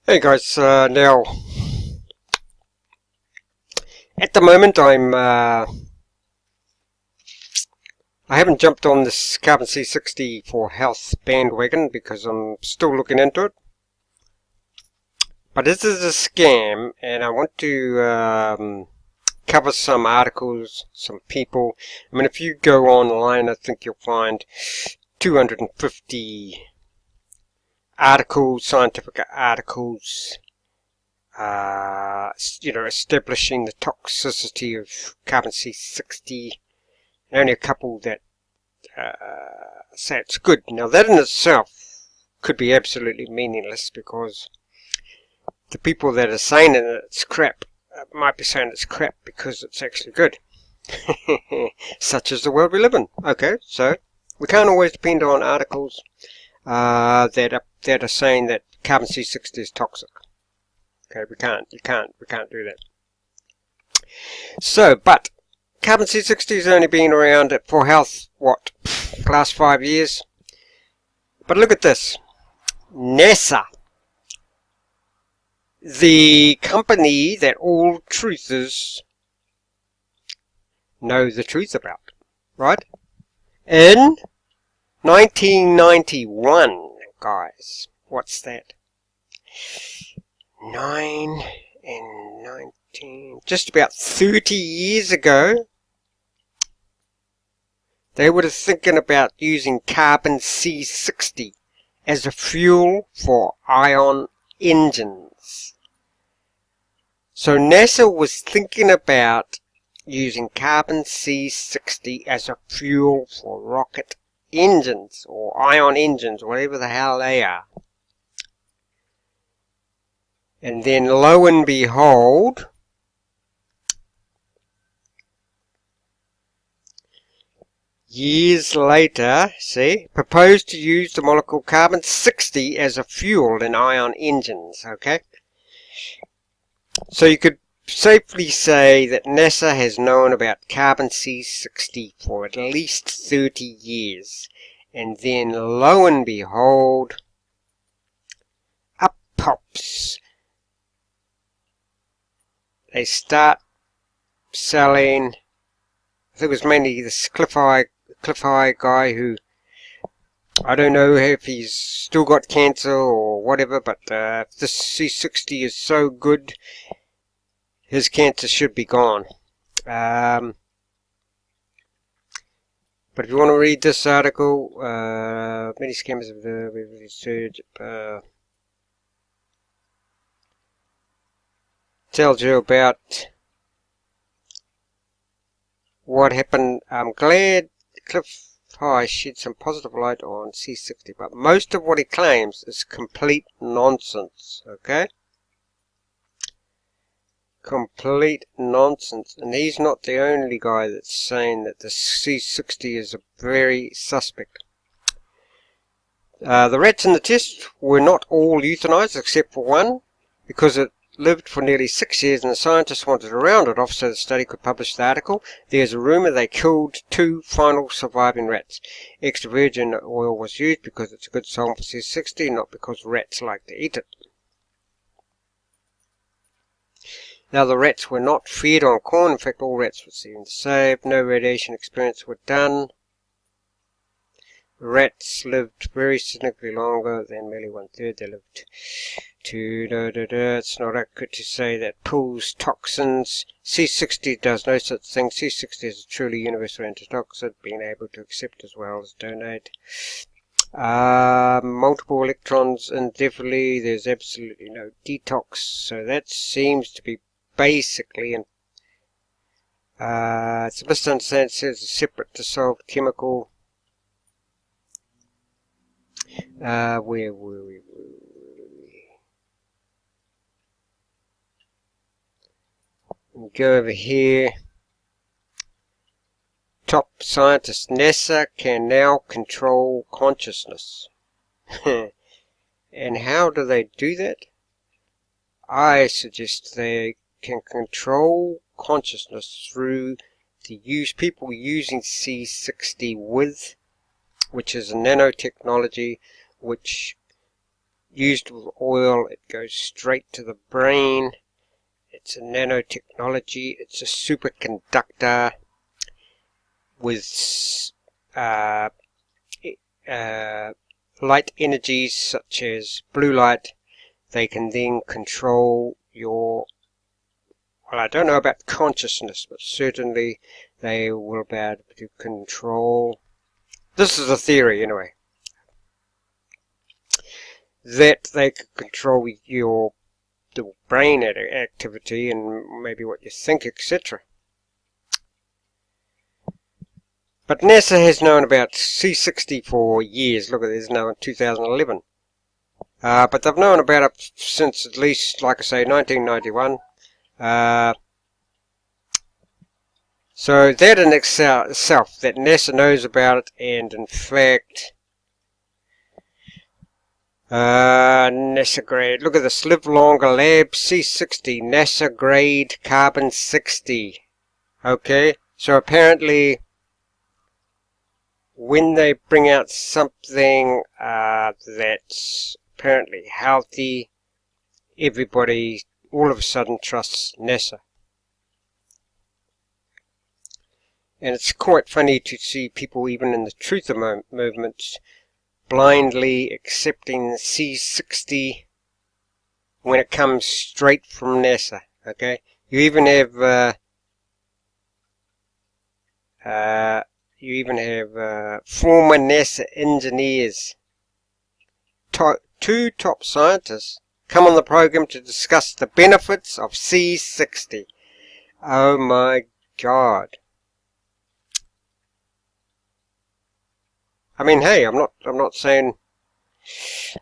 Hey guys, now at the moment I haven't jumped on this Carbon C60 for health bandwagon because I'm still looking into it. But this is a scam, and I want to cover some articles, some people. I mean, if you go online, I think you'll find 250 articles, scientific articles, establishing the toxicity of carbon C60. Only a couple that say it's good. Now that in itself could be absolutely meaningless, because the people that are saying that it's crap might be saying it's crap because it's actually good. Such as the world we live in. Okay, so we can't always depend on articles that are saying that carbon C60 is toxic. Okay, we can't do that. So, but carbon C60 has only been around for health, what, last 5 years? But look at this. NASA, the company that all truthers know the truth about, right? In 1991, guys, what's that? 9 and 19, just about 30 years ago, they were thinking about using carbon C60 as a fuel for ion engines. So NASA was thinking about using carbon C60 as a fuel for rocket engines, or ion engines, whatever the hell they are. And then lo and behold, years later, see, proposed to use the molecule carbon 60 as a fuel in ion engines, okay? So you could safely say that NASA has known about carbon C60 for at least 30 years. And then lo and behold, up pops. They start selling, I think it was mainly this Cliff High guy, who, I don't know if he's still got cancer or whatever, but this C60 is so good, his cancer should be gone. But if you want to read this article, many scammers of the research, tells you about what happened. I'm glad Cliff High shed some positive light on C60, but most of what he claims is complete nonsense, okay? Complete nonsense. And he's not the only guy that's saying that the C60 is a very suspect. The rats in the test were not all euthanized except for one, because it lived for nearly 6 years and the scientists wanted to round it off so the study could publish the article. There's a rumour they killed 2 final surviving rats. Extra virgin oil was used because it's a good solvent for C60, not because rats like to eat it. Now, the rats were not fed on corn. In fact, all rats were seen saved. No radiation experiments were done. Rats lived very significantly longer than merely 1/3. They lived It's not accurate to say that pulls toxins. C60 does no such thing. C60 is a truly universal antitoxin, being able to accept as well as donate. Multiple electrons indefinitely. There's absolutely no detox. So that seems to be basically, it's a misunderstanding. It says a separate dissolved chemical. Where were we? Go over here. Top scientist. NASA can now control consciousness. And how do they do that? I suggest they can control consciousness through the people using C60 which is a nanotechnology, which used with oil, it goes straight to the brain. It's a nanotechnology. It's a superconductor with light energies such as blue light. They can then control your, well, I don't know about consciousness, but certainly they will be able to control, this is a theory anyway, that they could control the brain activity and maybe what you think, etc. But NASA has known about C60 for years. Look at this now in 2011. But they've known about it since at least, like I say, 1991. So that in itself, that NASA knows about it, and in fact, NASA grade, look at this, Live Longer Lab C60, NASA grade carbon 60. Okay, so apparently when they bring out something that's apparently healthy, everybody all of a sudden trusts NASA. And it's quite funny to see people even in the truther movements blindly accepting C60 when it comes straight from NASA. Okay, you even have former NASA engineers, two top scientists, come on the program to discuss the benefits of C60. Oh my God! I mean, hey, I'm not saying,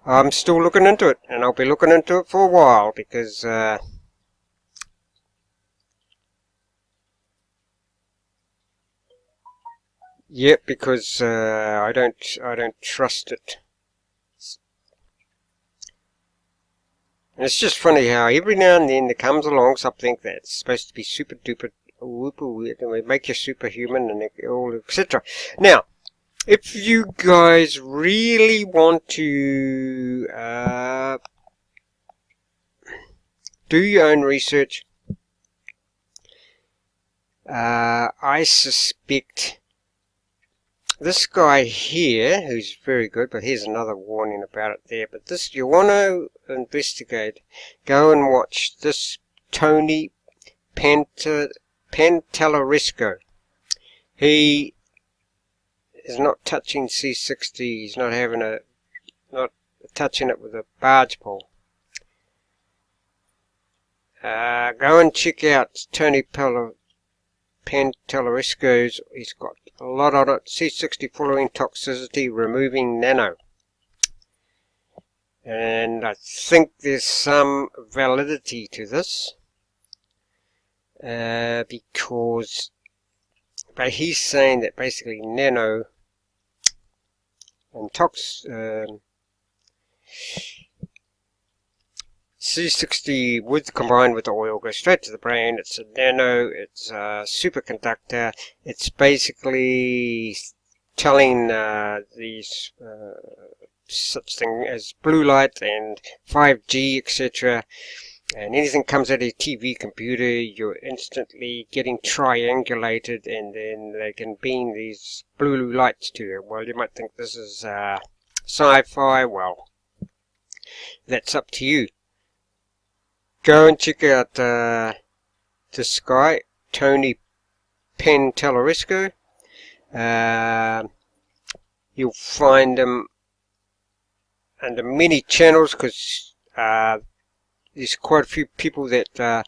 I'm still looking into it, and I'll be looking into it for a while, because because I don't trust it. And it's just funny how every now and then there comes along something that's supposed to be super duper whoop and make you superhuman and all, etc. Now, if you guys really want to do your own research, I suspect this guy here, who's very good, but here's another warning about it there, but this, you want to investigate, go and watch this Tony Pantellerisco. He is not touching C60, he's not touching it with a barge pole. Go and check out Tony Pantellerisco's, he's got a lot on it. C60 following toxicity, removing nano. And I think there's some validity to this, because but he's saying that basically nano and C60 combined with the oil goes straight to the brain. It's a nano, it's a superconductor. It's basically telling these such thing as blue light and 5G, etc. And anything comes out of your TV computer, you're instantly getting triangulated, and then they can beam these blue lights to you. Well, you might think this is sci-fi. Well, that's up to you. Go and check out this guy, Tony Pantellerisco. You'll find him under many channels, because there's quite a few people that are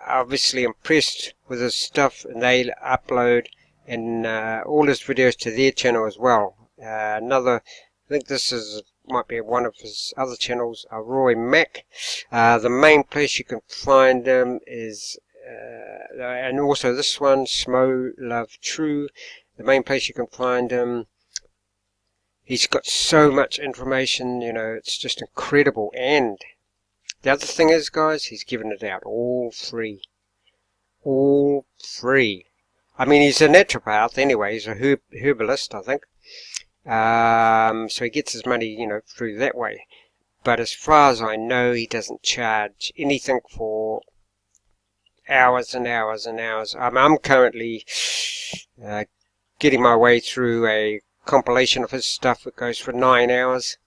obviously impressed with his stuff, and they upload and all his videos to their channel as well. I think this might be one of his other channels, Roy Mack. The main place you can find him is, and also this one, Smo Love True. The main place you can find him, he's got so much information, you know, it's just incredible. And the other thing is, guys, he's given it out all free. All free. I mean, he's a naturopath anyway, he's a herbalist, I think. So he gets his money, you know, through that way. but as far as I know, he doesn't charge anything for hours and hours and hours. I'm currently getting my way through a compilation of his stuff that goes for 9 hours.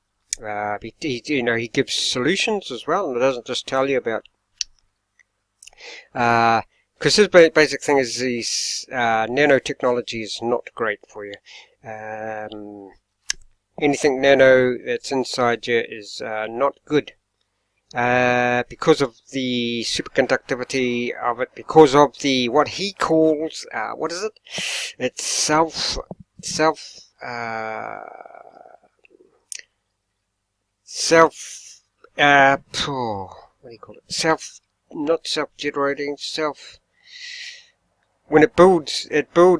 He gives solutions as well, and it doesn't just tell you about. Because his basic thing is these nanotechnology is not great for you. Anything nano that's inside you is not good. Because of the superconductivity of it, because of the what he calls what is it? It's self what do you call it? Not self-generating, when it builds itself.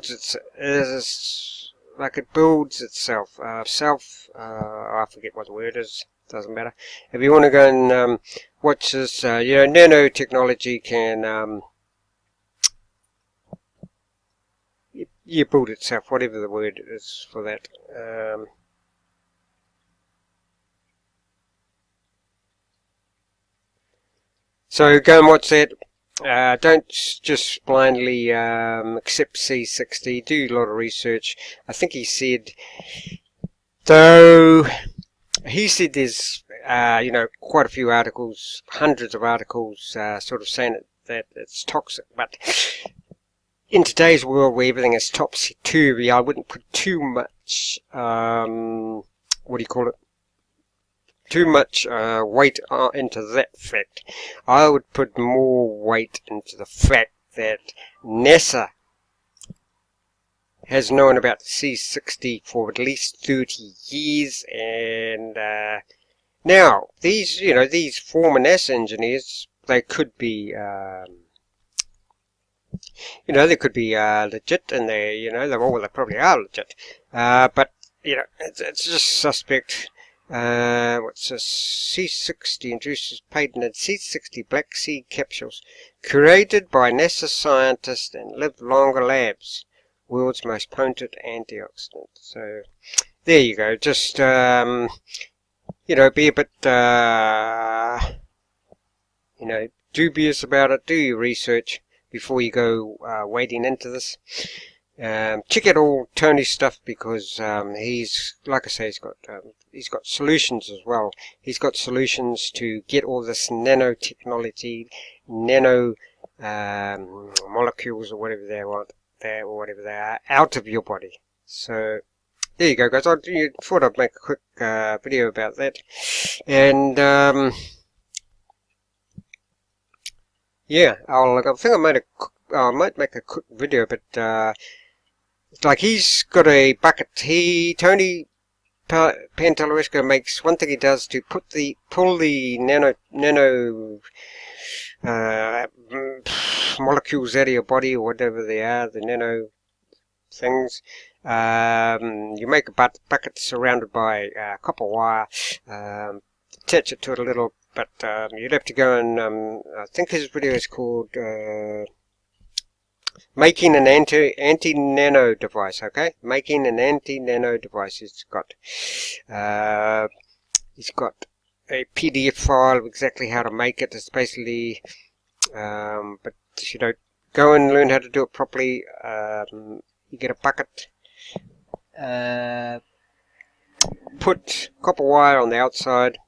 I forget what the word is. Doesn't matter. If you want to go and watch this, nanotechnology can you build itself, whatever the word is for that. So go and watch that. Don't just blindly accept C60. Do a lot of research. I think he said, though, there's quite a few articles, hundreds of articles, sort of saying that it's toxic. But in today's world where everything is topsy-turvy, I wouldn't put too much too much weight into that fact. I would put more weight into the fact that NASA has known about the C60 for at least 30 years, and now these former NASA engineers, they could be they could be legit, and they probably are legit, but it's just suspect. What's this? C60 introduces patented C60 black seed capsules created by NASA scientists and Live Longer Labs, world's most potent antioxidant. So there you go. Just be a bit dubious about it. Do your research before you go wading into this. Check out all Tony's stuff, because he's, like I say, he's got solutions as well. He's got solutions to get all this nanotechnology, nano molecules or whatever they are, out of your body. So there you go, guys. I thought I'd make a quick video about that, and yeah, I think I might make a quick video, but it's like he's got a bucket. Tony Pantalleresco makes one thing he does to pull the nano molecules out of your body, or whatever they are, the nano things. You make a bucket surrounded by copper wire, attach it to it a little, but you'd have to go and I think his video is called Making an anti-nano device. Okay, making an anti-nano device. He's got a PDF file of exactly how to make it. It's basically, but go and learn how to do it properly. You get a bucket, put copper wire on the outside,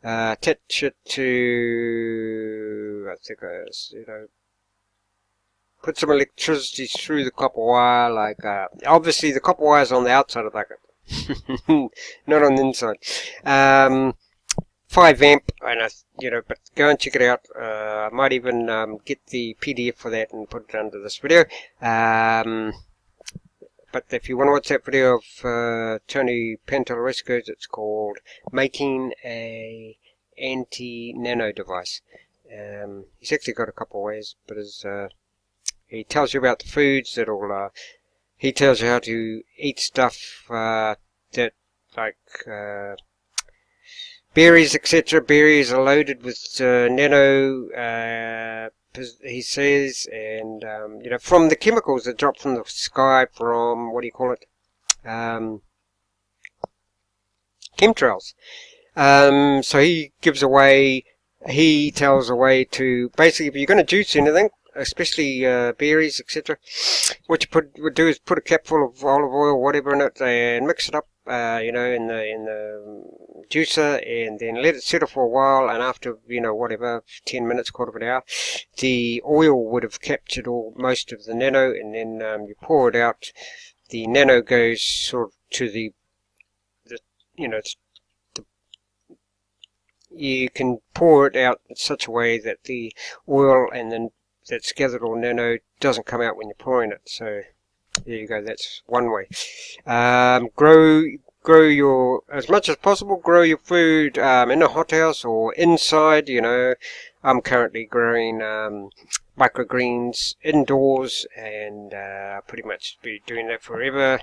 attach it to, I think, put some electricity through the copper wire, like, obviously the copper wire is on the outside of the bucket, not on the inside. 5 amp, and but go and check it out. I might even get the PDF for that and put it under this video. But if you want to watch that video of Tony Pantalleresco's, it's called Making a Anti-Nano Device. He's actually got a couple of ways, but he tells you about the foods that'll, he tells you how to eat stuff that, like, berries, etc. Berries are loaded with nano, he says, and, from the chemicals that drop from the sky from, chemtrails. So he tells away to, basically, if you're going to juice anything, especially berries, etc., what you would do is put a cap full of olive oil, whatever, in it, and mix it up, in the juicer, and then let it settle for a while. And after, whatever, 10 minutes, quarter of an hour, the oil would have captured most of the nano, and then you pour it out. The nano goes sort of to the you can pour it out in such a way that the oil and then that's gathered or nano doesn't come out when you're pouring it. So there you go, that's one way. Grow your, as much as possible, grow your food in a hothouse or inside. I'm currently growing microgreens indoors, and pretty much be doing that forever,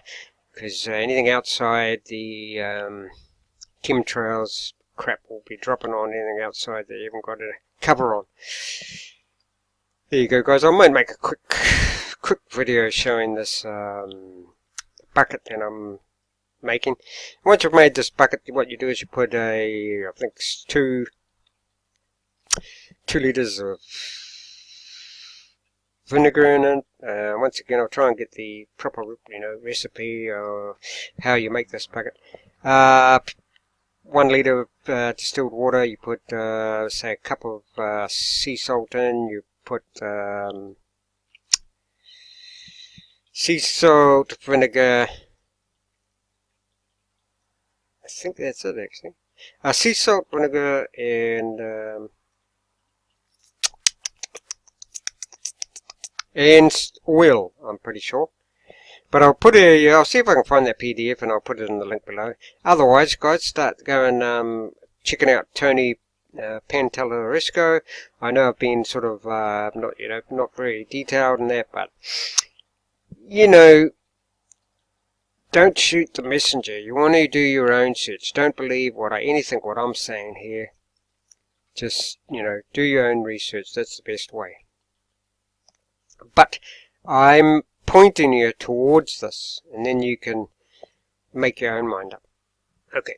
because anything outside, the chemtrails crap will be dropping on anything outside that you haven't got a cover on. There you go, guys. I might make a quick video showing this bucket that I'm making. Once you've made this bucket, what you do is you put I think it's 2 liters of vinegar in it. Once again, I'll try and get the proper recipe or how you make this bucket. 1 liter of distilled water. You put say a cup of sea salt in. You put sea salt, vinegar. I think that's it, actually. Sea salt, vinegar, and oil, I'm pretty sure. But I'll see if I can find that PDF, and I'll put it in the link below. Otherwise, guys, start going checking out Tony Pantelleresco. I know I've been sort of not very detailed in that, but don't shoot the messenger. You want to do your own search. Don't believe what I'm saying here. Just do your own research. That's the best way. But I'm pointing you towards this, and then you can make your own mind up. Okay.